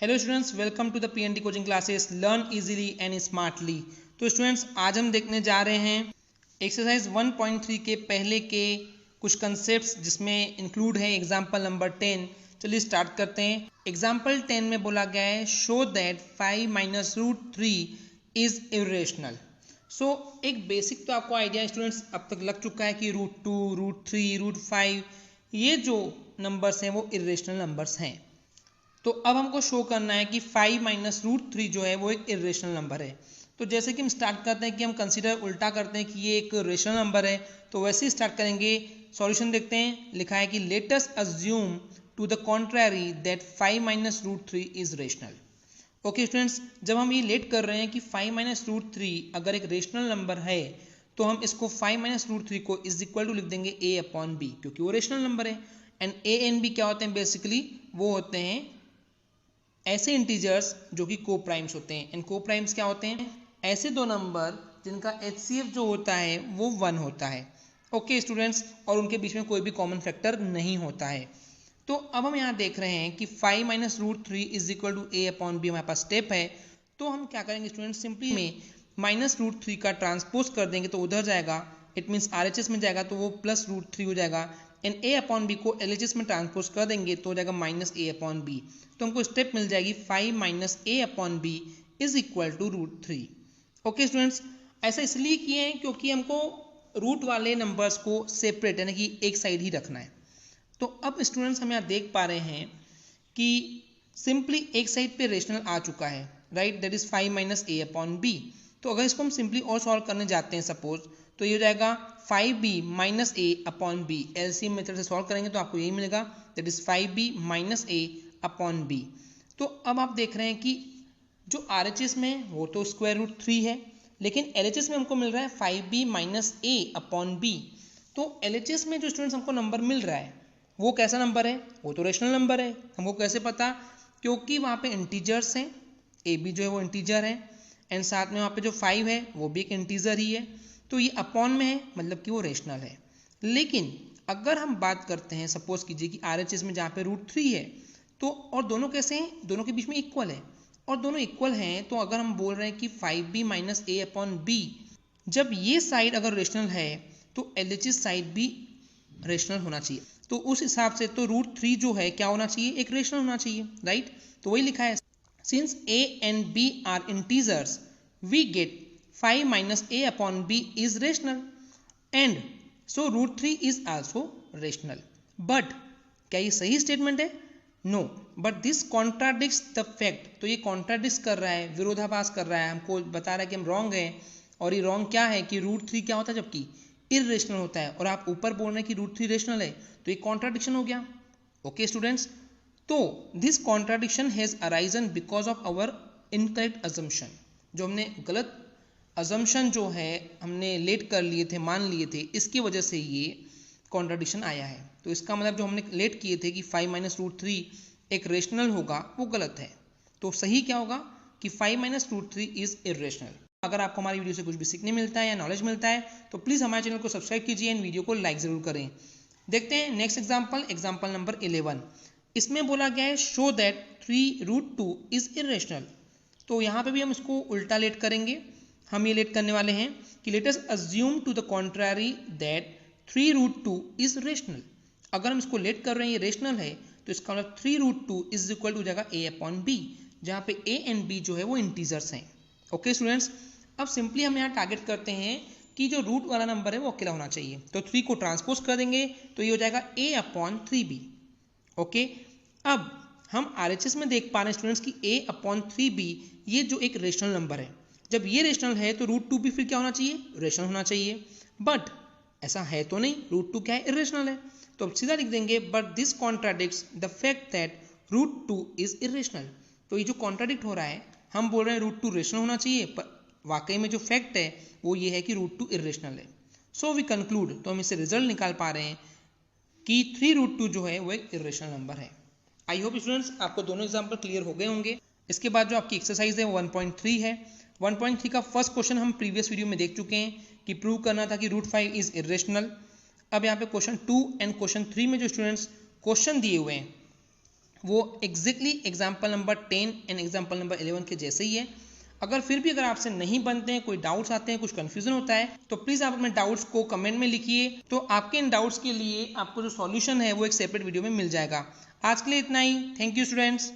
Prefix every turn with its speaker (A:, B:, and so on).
A: Hello students, welcome to the PND coaching classes learn easily and smartly. तो students, आज हम देखने जा रहे हैं एक्सरसाइज 1.3 के पहले के कुछ कंसेप्ट्स जिसमें इंक्लूड है एग्जाम्पल नंबर 10। चलिए स्टार्ट करते हैं। एग्जाम्पल 10 में बोला गया है show that 5 minus root 3 is irrational. So एक बेसिक तो आपको आइडिया स्टूडेंट्स अब तक लग चुका है कि रूट 2, रूट 3, रूट 5 ये जो नंबर्स हैं वो इरेशनल नंबर्स हैं। तो अब हमको शो करना है कि 5 माइनस रूट 3 जो है वो एक इरेशनल नंबर है। तो जैसे कि हम स्टार्ट करते हैं कि हम कंसीडर उल्टा करते हैं कि ये एक रेशनल नंबर है, तो वैसे ही स्टार्ट करेंगे। सॉल्यूशन देखते हैं। लिखा है कि let us assume to the contrary that 5 minus root 3 is rational. Okay students, जब हम ये लेट कर रहे हैं कि 5 माइनस रूट 3 अगर एक रेशनल नंबर है तो हम इसको 5 माइनस रूट 3 को इज इक्वल टू लिख देंगे a अपॉन बी, क्योंकि वो रेशनल नंबर है। एंड a एंड b क्या होते हैं? बेसिकली वो होते हैं ऐसे इंटीजर्स जो कि को प्राइम्स होते हैं। एंड को प्राइम्स क्या होते हैं? ऐसे दो नंबर जिनका HCF जो होता है वो 1 होता है। ओके स्टूडेंट्स, और उनके बीच में कोई भी कॉमन फैक्टर नहीं होता है। तो अब हम यहाँ देख रहे हैं कि 5 minus root 3 is equal to a upon b हमारे पास स्टेप है। तो हम क्या करेंगे स्टूडेंट्स? सिंपली में माइनस रूट 3 का ट्रांसपोज कर देंगे तो उधर जाएगा, इट मीन्स RHS में जाएगा तो वो प्लस रूट 3 हो जाएगा। एंड a अपॉन बी को LHS में ट्रांसपोज कर देंगे तो हो जाएगा माइनस a अपॉन बी। तो हमको स्टेप मिल जाएगी 5 minus a upon b is equal to root 3। Okay students, ऐसा इसलिए किए हैं क्योंकि हमको रूट वाले नंबर्स को सेपरेट यानी कि एक साइड ही रखना है। तो अब स्टूडेंट्स हम यहाँ देख पा रहे हैं कि सिंपली एक साइड पे रेशनल आ चुका है, right, that is 5 minus a upon b. तो अगर इसको हम सिंपली और सॉल्व करने जाते हैं सपोज, तो ये हो जाएगा 5b minus a upon b. LCM method से सॉल्व करेंगे तो आपको यही मिलेगा, that is 5b minus a upon b. तो अब आप देख रहे हैं कि जो RHS में वो तो स्क्वायर रूट 3 है, लेकिन LHS में हमको मिल रहा है 5b minus a upon b. तो LHS में जो स्टूडेंट्स हमको नंबर मिल रहा है वो कैसा नंबर है? वो तो रेशनल नंबर है। हमको कैसे पता? क्योंकि वहाँ पे इंटीजर्स हैं, ए बी जो है वो इंटीजर है, एंड साथ में वहाँ पे जो 5 है वो भी एक इंटीजर ही है। तो ये अपॉन में है, मतलब कि वो रेशनल है। लेकिन अगर हम बात करते हैं, सपोज कीजिए कि RHS में जहाँ पे रूट 3 है, तो और दोनों कैसे हैं? दोनों के बीच में इक्वल है, और दोनों इक्वल हैं तो अगर हम बोल रहे हैं कि 5b minus a upon B, जब ये साइड अगर रेशनल है तो LHS साइड भी रेशनल होना चाहिए। तो उस हिसाब से तो रूट 3 जो है क्या होना चाहिए? एक रेशनल होना चाहिए, राइट। तो वही लिखा है, since a and b are integers we get 5 minus a upon b is rational and so root 3 is also rational. But क्या ये सही स्टेटमेंट है? No, but this contradicts the fact. तो ये कॉन्ट्राडिक्ट कर रहा है, विरोधाभास कर रहा है, हमको बता रहा है कि हम रॉन्ग हैं। और ये रॉन्ग क्या है कि रूट 3 क्या होता है जबकि इरेशनल होता है, और आप ऊपर बोल रहे हैं कि रूट 3 रेशनल है, तो ये कॉन्ट्राडिक्शन हो गया। ओके स्टूडेंट्स, तो this contradiction has arisen because of our incorrect assumption. जो हमने गलत अजम्पशन जो है हमने लेट कर लिए थे, मान लिए थे, इसकी वजह से ये कॉन्ट्राडिक्शन आया है। तो इसका मतलब जो हमने लेट किए थे कि 5 माइनस रूट 3 एक रेशनल होगा वो गलत है। तो सही क्या होगा कि 5 माइनस रूट 3 इज इरेशनल। अगर आपको हमारी वीडियो से कुछ भी सीखने मिलता है या नॉलेज मिलता है तो प्लीज़ हमारे चैनल को सब्सक्राइब कीजिए एंड वीडियो को लाइक ज़रूर करें। देखते हैं नेक्स्ट एग्जाम्पल, एग्जाम्पल नंबर 11। इसमें बोला गया है show that 3 root 2 is irrational. तो यहाँ पे भी हम इसको उल्टा लेट करेंगे। हम ये लेट करने वाले हैं कि let us assume to the contrary that 3 root 2 is rational. अगर हम इसको लेट कर रहे हैं ये रेशनल है तो इसका मतलब 3 रूट 2 इज इक्वल टू हो जाएगा a अपॉन बी, जहाँ पे a एंड b जो है वो इंटीजर्स हैं। ओके स्टूडेंट्स, अब सिंपली हम यहाँ टारगेट करते हैं कि जो रूट वाला नंबर है वो अकेला होना चाहिए। तो 3 को ट्रांसपोज कर देंगे तो ये हो जाएगा a अपॉन 3b। ओके, अब हम RHS में देख पा रहे हैं स्टूडेंट्स कि a अपॉन 3b ये जो एक रेशनल नंबर है, जब ये रेशनल है तो रूट 2 भी फिर क्या होना चाहिए? रेशनल होना चाहिए। बट ऐसा है तो नहीं, रूट 2 क्या है? इरेशनल है। तो अब सीधा लिख देंगे but this contradicts the fact that root 2 is irrational. तो ये जो कॉन्ट्राडिक्ट हो रहा है, हम बोल रहे हैं रूट 2 रेशनल होना चाहिए, पर वाकई में जो फैक्ट है वो ये है कि रूट 2 इरेशनल है। सो वी कंक्लूड, तो हम इससे रिजल्ट निकाल पा रहे हैं कि 3 रूट 2 जो है वो एक इरेशनल नंबर है। आई होप स्टूडेंट्स आपको दोनों एग्जाम्पल क्लियर हो गए होंगे। इसके बाद जो आपकी एक्सरसाइज है वो 1.3 है। 1.3 का फर्स्ट क्वेश्चन हम प्रीवियस वीडियो में देख चुके हैं कि प्रूव करना था कि रूट 5 इज इरेशनल। अब यहाँ पे क्वेश्चन 2 एंड क्वेश्चन 3 में जो स्टूडेंट्स क्वेश्चन दिए हुए हैं वो exactly example number 10 and example number 11 के जैसे ही है। अगर फिर भी अगर आपसे नहीं बनते हैं, कोई डाउट्स आते हैं, कुछ कन्फ्यूजन होता है, तो प्लीज़ आप अपने डाउट्स को कमेंट में लिखिए। तो आपके इन डाउट्स के लिए आपको जो सॉल्यूशन है वो एक सेपरेट वीडियो में मिल जाएगा। आज के लिए इतना ही। Thank you students.